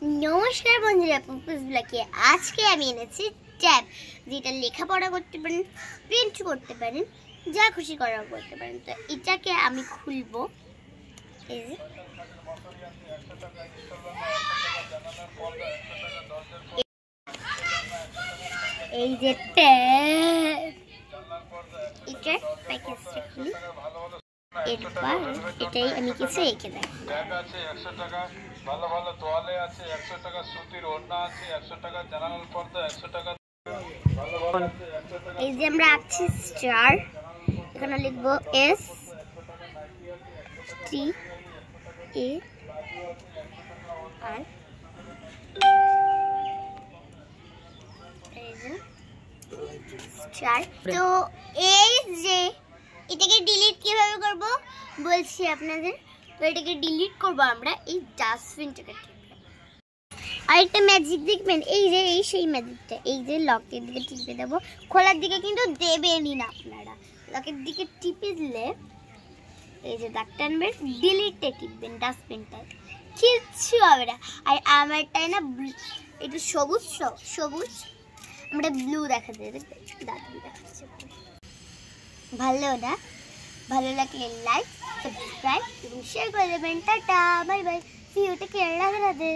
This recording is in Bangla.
নমস্কার বন্ধুরা, পুপুস ব্লগে আজকে আমি এনেছি ট্যাব, যেটা লেখাপড়া করতে পারেন, প্রিন্ট করতে পারেন, যা খুশি করা করতে পারেন। তো এটাকে আমি খুলবো। এই যে ট্যাব, এটা প্যাকেজটা খুলি। এরপর এটাই আমি কিছু রেখে দেব। ট্যাগ আছে 100 টাকা, ভালো ভালো তোয়ালে আছে 100 টাকা, সুতির ওড়না আছে 100 টাকা, জানালার পর্দা 100 টাকা, ভালো ভালো আছে 100 টাকা। এই যে আমরা আছি স্টার, এখানে লিখবো এস টি এ আর স্টার। তো এই যে এটাকে ডিলিট কিভাবে করব বলছি আপনাদের। তো এটাকে ডিলিট করব আমরা এই ডাস্টবিনটাকে টিপে। আর একটা ম্যাজিক দেখবেন, এই যে এই সেই ম্যাজিকটা, এই যে লকের দিকে টিপে দেবো, খোলার দিকে কিন্তু দেবেনই না আপনারা। লকের দিকে টিপে দিলে এই যে দাগ টানবেন, ডিলিটে টিপবেন ডাস্টবিনটায়, কিচ্ছু হবে না। আর আমারটাই না একটু সবুজ সবুজ, আমরা ব্লু দেখাতে দাদু দেখাচ্ছে। ভালো না? ভালো লাগলে লাইক, সাবস্ক্রাইব এবং শেয়ার করে দেবেন। Tata, bye bye, see you, take care, Radhe Radhe.